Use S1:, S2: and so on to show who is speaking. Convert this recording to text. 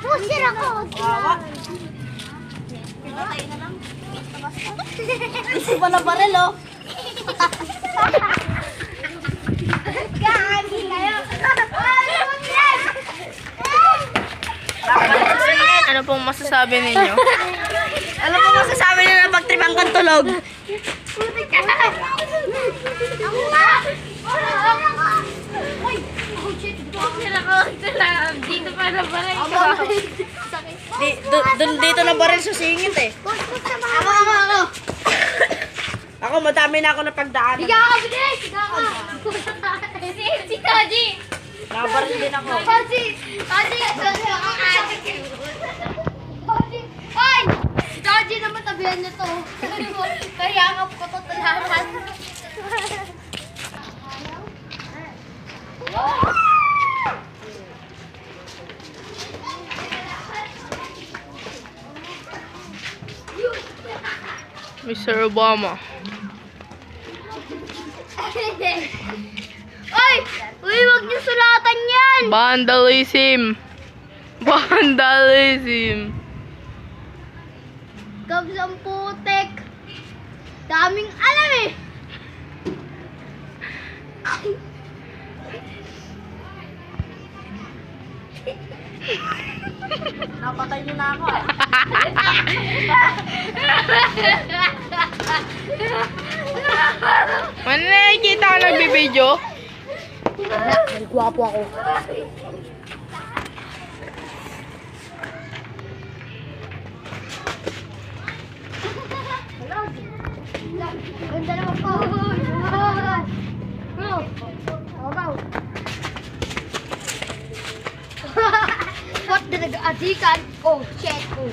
S1: Pusher ako.
S2: Wawa.
S1: Pinatay na lang.
S2: Gusto pa na baril, oh.
S1: Gagi kayo.
S3: Ano pong masasabi ninyo?
S2: Ano po masasabi nila na pagtribang kang tulog?
S1: Dito pa na baray.
S2: Dito na baril sa singit, eh.
S1: Ako.
S2: Ako, madami na ako na pagdaanan.
S1: Siga ka, bilis! Siga ka! Si Taji!
S2: Nakabaril din ako.
S1: Taji! Ay! Si Taji naman tabihan niya to. Kaya ka ko to talahan.
S3: Mr. Obama.
S1: Ay! Uy, wag niyo sulatan yan!
S3: Vandalism. Vandalism.
S1: Gabs ang putek. Daming alam eh.
S2: Napatay niyo na ako, ah.
S3: Ano nakikita ka nagbibideo?
S2: Gwapo ako.
S1: Ganda naman po. What the nag-adikan? Oh, shit. Oh.